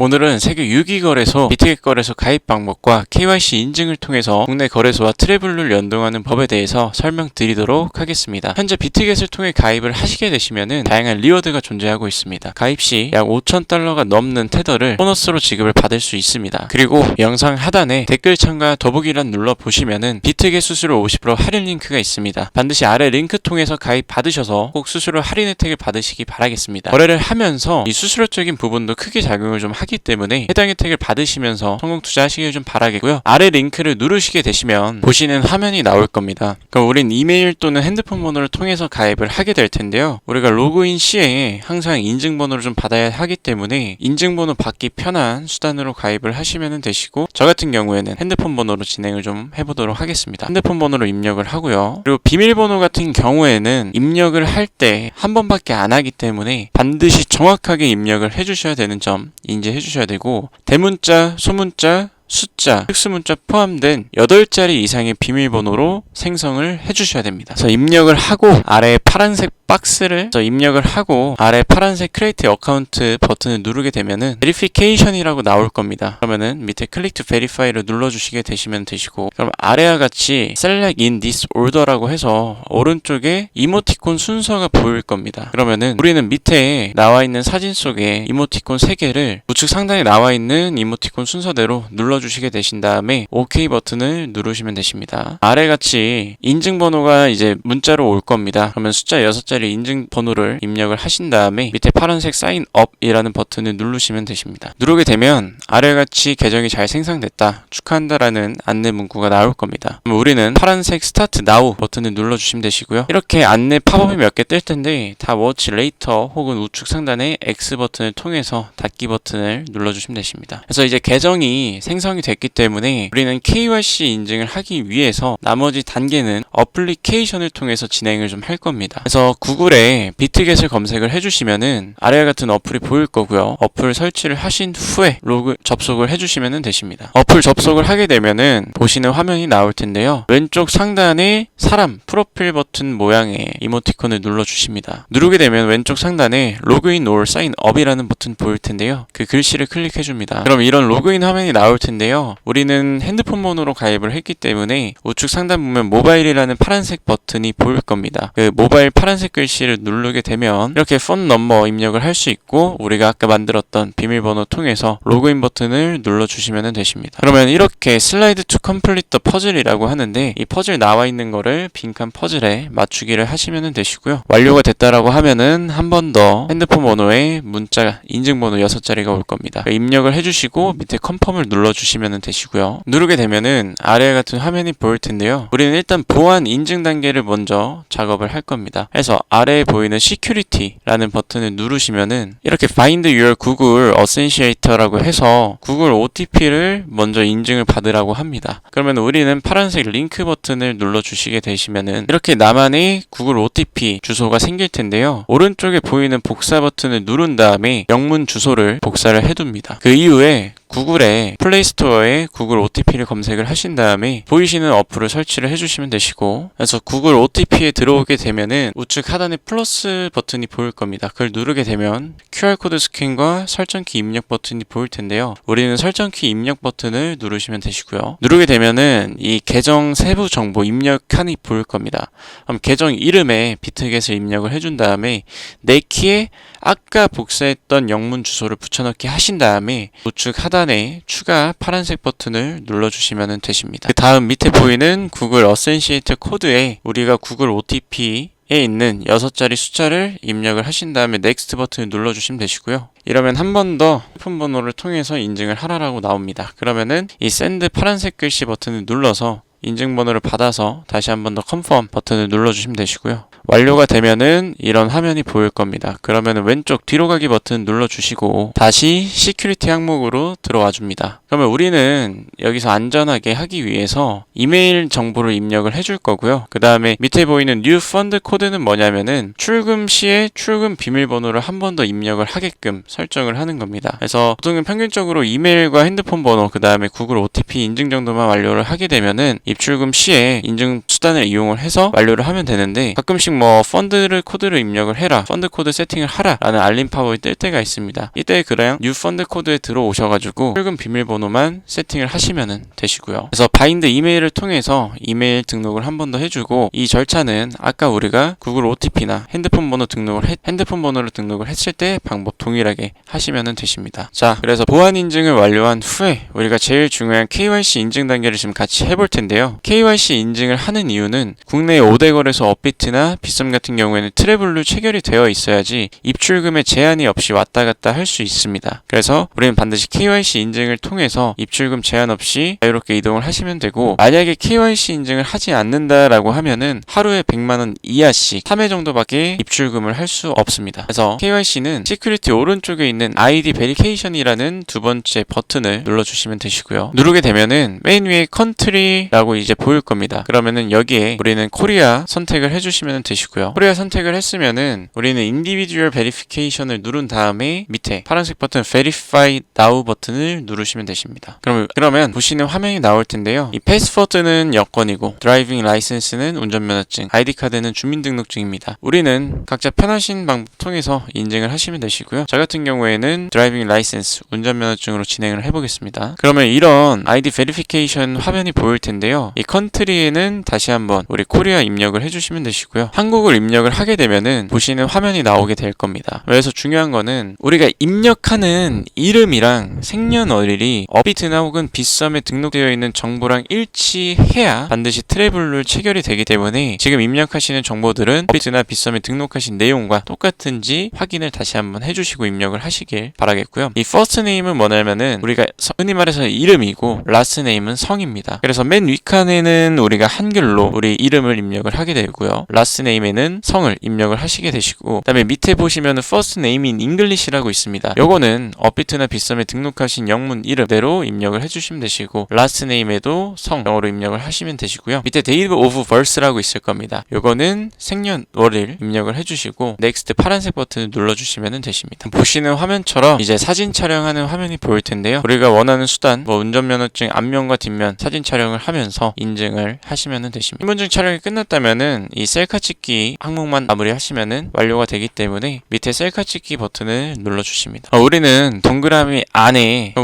오늘은 세계 6위 거래소 비트겟 거래소 가입 방법과 KYC 인증을 통해서 국내 거래소와 트래블룰 연동하는 법에 대해서 설명드리도록 하겠습니다. 현재 비트겟을 통해 가입을 하시게 되시면은 다양한 리워드가 존재하고 있습니다. 가입 시 약 5,000달러가 넘는 테더를 보너스로 지급을 받을 수 있습니다. 그리고 영상 하단에 댓글창과 더보기란 눌러보시면은 비트겟 수수료 50% 할인 링크가 있습니다. 반드시 아래 링크 통해서 가입 받으셔서 꼭 수수료 할인 혜택을 받으시기 바라겠습니다. 거래를 하면서 이 수수료적인 부분도 크게 작용을 좀 하기 때문에 해당 혜택을 받으시면서 성공 투자하시길 좀 바라겠고요. 아래 링크를 누르시게 되시면 보시는 화면이 나올 겁니다. 그럼 우린 이메일 또는 핸드폰 번호를 통해서 가입을 하게 될 텐데요. 우리가 로그인 시에 항상 인증번호를 좀 받아야 하기 때문에 인증번호 받기 편한 수단으로 가입을 하시면 되시고, 저 같은 경우에는 핸드폰 번호로 진행을 좀 해보도록 하겠습니다. 핸드폰 번호로 입력을 하고요. 그리고 비밀번호 같은 경우에는 입력을 할 때 한 번밖에 안 하기 때문에 반드시 정확하게 입력을 해주셔야 되는 점 인지해 주셔야 되고, 대문자, 소문자, 숫자, 특수문자 포함된 8자리 이상의 비밀번호로 생성을 해주셔야 됩니다. 그래서 입력을 하고 아래 파란색 박스를 입력을 하고 아래 파란색 크리에이트 어카운트 버튼을 누르게 되면은 베리피케이션이라고 나올 겁니다. 그러면은 밑에 클릭 투 베리파이를 눌러주시게 되시면 되시고, 그럼 아래와 같이 select in this order라고 해서 오른쪽에 이모티콘 순서가 보일 겁니다. 그러면은 우리는 밑에 나와 있는 사진 속에 이모티콘 3개를 우측 상단에 나와 있는 이모티콘 순서대로 눌러주시게 되신 다음에 OK 버튼을 누르시면 되십니다. 아래같이 인증번호가 이제 문자로 올 겁니다. 그러면 숫자 6자리 인증번호를 입력을 하신 다음에 밑에 파란색 사인 업이라는 버튼을 누르시면 되십니다. 누르게 되면 아래같이 계정이 잘 생성됐다, 축하한다라는 안내 문구가 나올 겁니다. 그럼 우리는 파란색 스타트 나우 버튼을 눌러주시면 되시고요. 이렇게 안내 팝업이 몇 개 뜰 텐데 다 워치 레이터 혹은 우측 상단의 X 버튼을 통해서 닫기 버튼을 눌러주시면 되십니다. 그래서 이제 계정이 생성이 됐기 때문에 우리는 KYC 인증을 하기 위해서 나머지 단계는 어플리케이션을 통해서 진행을 좀 할 겁니다. 그래서 구글에 비트겟을 검색을 해주시면은 아래와 같은 어플이 보일 거고요. 어플 설치를 하신 후에 접속을 해주시면 되십니다. 어플 접속을 하게 되면은 보시는 화면이 나올 텐데요. 왼쪽 상단에 사람 프로필 버튼 모양의 이모티콘을 눌러주십니다. 누르게 되면 왼쪽 상단에 로그인 or sign up이라는 버튼 보일 텐데요. 그 글씨를 클릭해줍니다. 그럼 이런 로그인 화면이 나올 텐데요. 우리는 핸드폰 번호로 가입을 했기 때문에 우측 상단 보면 모바일이라는 파란색 버튼이 보일 겁니다. 그 모바일 파란색 글씨를 누르게 되면 이렇게 폰 넘버 입력을 할 수 있고, 우리가 아까 만들었던 비밀번호 통해서 로그인 버튼을 눌러주시면 되십니다. 그러면 이렇게 슬라이드 투 컴플리트 더 퍼즐이라고 하는데, 이 퍼즐 나와 있는 거를 빈칸 퍼즐에 맞추기를 하시면 되시고요. 완료가 됐다라고 하면은 한 번 더 핸드폰 번호에 문자 인증번호 6자리가 올 겁니다. 입력을 해주시고 밑에 컨펌을 눌러주시면 되시고요. 누르게 되면은 아래 같은 화면이 보일 텐데요. 우리는 일단 보안 인증 단계를 먼저 작업을 할 겁니다. 그래서 아래에 보이는 Security라는 버튼을 누르시면은 이렇게 Find Your Google Authenticator라고 해서 구글 OTP를 먼저 인증을 받으라고 합니다. 그러면 우리는 파란색 링크 버튼을 눌러주시게 되시면은 이렇게 나만의 구글 OTP 주소가 생길 텐데요. 오른쪽에 보이는 복사 버튼을 누른 다음에 영문 주소를 복사를 해둡니다. 그 이후에 구글에 플레이스토어에 구글 OTP를 검색을 하신 다음에 보이시는 어플을 설치를 해주시면 되시고, 그래서 구글 OTP에 들어오게 되면은 우측 하단에 플러스 버튼이 보일 겁니다. 그걸 누르게 되면 QR코드 스캔과 설정키 입력 버튼이 보일 텐데요. 우리는 설정키 입력 버튼을 누르시면 되시고요. 누르게 되면은 이 계정 세부 정보 입력 칸이 보일 겁니다. 그럼 계정 이름에 비트겟을 입력을 해준 다음에 내 키에 아까 복사했던 영문 주소를 붙여넣기 하신 다음에 우측 하단에 추가 파란색 버튼을 눌러주시면 되십니다. 그 다음 밑에 보이는 구글 어센시에이터 코드에 우리가 구글 OTP에 있는 6자리 숫자를 입력을 하신 다음에 넥스트 버튼을 눌러주시면 되시고요. 이러면 한 번 더 핸드폰 번호를 통해서 인증을 하라고 나옵니다. 그러면은 이 샌드 파란색 글씨 버튼을 눌러서 인증번호를 받아서 다시 한 번 더 컨펌 버튼을 눌러주시면 되시고요. 완료가 되면은 이런 화면이 보일 겁니다. 그러면은 왼쪽 뒤로 가기 버튼 눌러주시고 다시 시큐리티 항목으로 들어와 줍니다. 그러면 우리는 여기서 안전하게 하기 위해서 이메일 정보를 입력을 해줄 거고요. 그 다음에 밑에 보이는 뉴 펀드 코드는 뭐냐면은 출금 시에 출금 비밀번호를 한 번 더 입력을 하게끔 설정을 하는 겁니다. 그래서 보통은 평균적으로 이메일과 핸드폰 번호 그 다음에 구글 OTP 인증 정도만 완료를 하게 되면은 입출금 시에 인증 수단을 이용을 해서 완료를 하면 되는데, 가끔씩 가끔 펀드를 코드를 입력을 해라, 펀드 코드 세팅을 하라 라는 알림 팝업이 뜰 때가 있습니다. 이때 그냥 뉴 펀드 코드에 들어오셔가지고 출금 비밀번호만 세팅을 하시면 되시고요. 그래서 바인드 이메일을 통해서 이메일 등록을 한 번 더 해주고, 이 절차는 아까 우리가 구글 OTP나 핸드폰 번호를 등록을 했을 때 방법 동일하게 하시면 되십니다. 자, 그래서 보안 인증을 완료한 후에 우리가 제일 중요한 KYC 인증 단계를 지금 같이 해볼 텐데요. KYC 인증을 하는 이유는 국내 5대 거래소 업비트나 빗썸 같은 경우에는 트래블룰 체결이 되어 있어야지 입출금에 제한이 없이 왔다 갔다 할 수 있습니다. 그래서 우리는 반드시 KYC 인증을 통해서 입출금 제한 없이 자유롭게 이동을 하시면 되고, 만약에 KYC 인증을 하지 않는다라고 하면은 하루에 100만원 이하씩 3회 정도밖에 입출금을 할 수 없습니다. 그래서 KYC는 시큐리티 오른쪽에 있는 ID 베리케이션이라는 두 번째 버튼을 눌러주시면 되시고요. 누르게 되면은 맨 위에 컨트리라고 이제 보일 겁니다. 그러면은 여기에 우리는 코리아 선택을 해주시면 되시고요. 코리아 선택을 했으면은 우리는 인디비듀얼 베리피케이션을 누른 다음에 밑에 파란색 버튼 Verify Now 버튼을 누르시면 되십니다. 그러면 보시는 화면이 나올 텐데요. 이 패스포드는 여권이고, 드라이빙 라이센스는 운전면허증, ID 카드는 주민등록증입니다. 우리는 각자 편하신 방법 통해서 인증을 하시면 되시고요. 저 같은 경우에는 드라이빙 라이센스, 운전면허증으로 진행을 해보겠습니다. 그러면 이런 ID 베리피케이션 화면이 보일 텐데요. 이 컨트리에는 다시 한번 우리 코리아 입력을 해주시면 되시고요. 한국을 입력을 하게 되면은 보시는 화면이 나오게 될 겁니다. 그래서 중요한 거는 우리가 입력하는 이름이랑 생년월일이 업비트나 혹은 빗썸에 등록되어 있는 정보랑 일치해야 반드시 트래블룰 체결이 되기 때문에 지금 입력하시는 정보들은 업비트나 빗썸에 등록하신 내용과 똑같은지 확인을 다시 한번 해주시고 입력을 하시길 바라겠고요. 이 first name은 뭐냐면은 우리가 흔히 말해서 이름이고, last name은 성입니다. 그래서 맨 윗칸에는 우리가 한글로 우리 이름을 입력을 하게 되고요. last name에는 성을 입력을 하시게 되시고, 그 다음에 밑에 보시면은 first name in English라고 있습니다. 요거는 업비트나 빗썸에 등록하신 영문 이름대로 입력을 해주시면 되시고, last name에도 성 영어로 입력을 하시면 되시고요. 밑에 date of birth라고 있을 겁니다. 요거는 생년월일 입력을 해주시고 next 파란색 버튼을 눌러주시면 되십니다. 보시는 화면처럼 이제 사진 촬영하는 화면이 보일 텐데요. 우리가 원하는 수단, 운전면허증 앞면과 뒷면 사진 촬영을 하면서 인증을 하시면 되십니다. 신분증 촬영이 끝났다면은 이 셀카 찍기 항목만 마무리하시면은 완료가 되기 때문에 밑에 셀카 찍기 버튼을 눌러주십니다. 우리는 동그라미 안에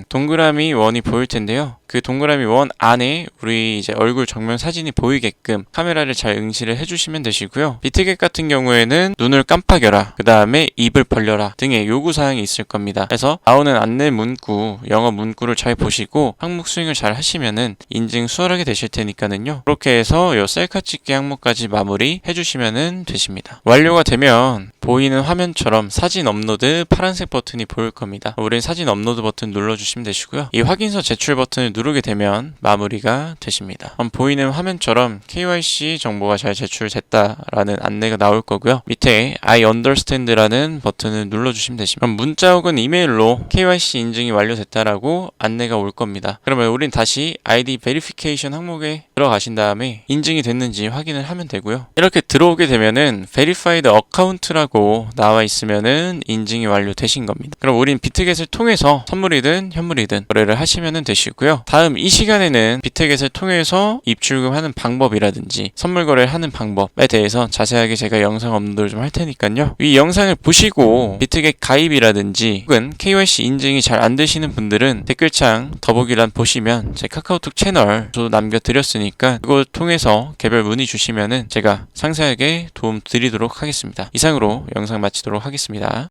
동그라미 원이 보일 텐데요. 그 동그라미 원 안에 우리 이제 얼굴 정면 사진이 보이게끔 카메라를 잘 응시를 해주시면 되시고요. 비트겟 같은 경우에는 눈을 깜빡여라, 그 다음에 입을 벌려라 등의 요구사항이 있을 겁니다. 그래서 나오는 안내 문구, 영어 문구를 잘 보시고 항목 수행을 잘 하시면은 인증 수월하게 되실 테니까는요. 그렇게 해서 요 셀카 찍기 항목까지 마무리 해주시면 되십니다. 완료가 되면 보이는 화면처럼 사진 업로드 파란색 버튼이 보일 겁니다. 우린 사진 업로드 버튼 눌러주시면 되시고요. 이 확인서 제출 버튼을 누르게 되면 마무리가 되십니다. 보이는 화면처럼 KYC 정보가 잘 제출됐다라는 안내가 나올 거고요. 밑에 I understand라는 버튼을 눌러주시면 되십니다. 문자 혹은 이메일로 KYC 인증이 완료됐다라고 안내가 올 겁니다. 그러면 우린 다시 ID 베리피케이션 항목에 들어가신 다음에 인증이 됐는지 확인을 하면 되고요. 이렇게 들어오게 되면은 Verified Account라고 나와 있으면은 인증이 완료되신 겁니다. 그럼 우린 비트겟을 통해서 선물이든 현물이든 거래를 하시면 되시고요. 다음 이 시간에는 비트겟을 통해서 입출금하는 방법이라든지 선물 거래를 하는 방법에 대해서 자세하게 제가 영상 업로드를 좀 할 테니까요. 이 영상을 보시고 비트겟 가입이라든지 혹은 KYC 인증이 잘 안 되시는 분들은 댓글창 더보기란 보시면 제 카카오톡 채널도 남겨드렸으니까 그걸 통해서 개별 문의 주시면은 제가 상세하게 도움 드리도록 하겠습니다. 이상으로 영상 마치도록 하겠습니다.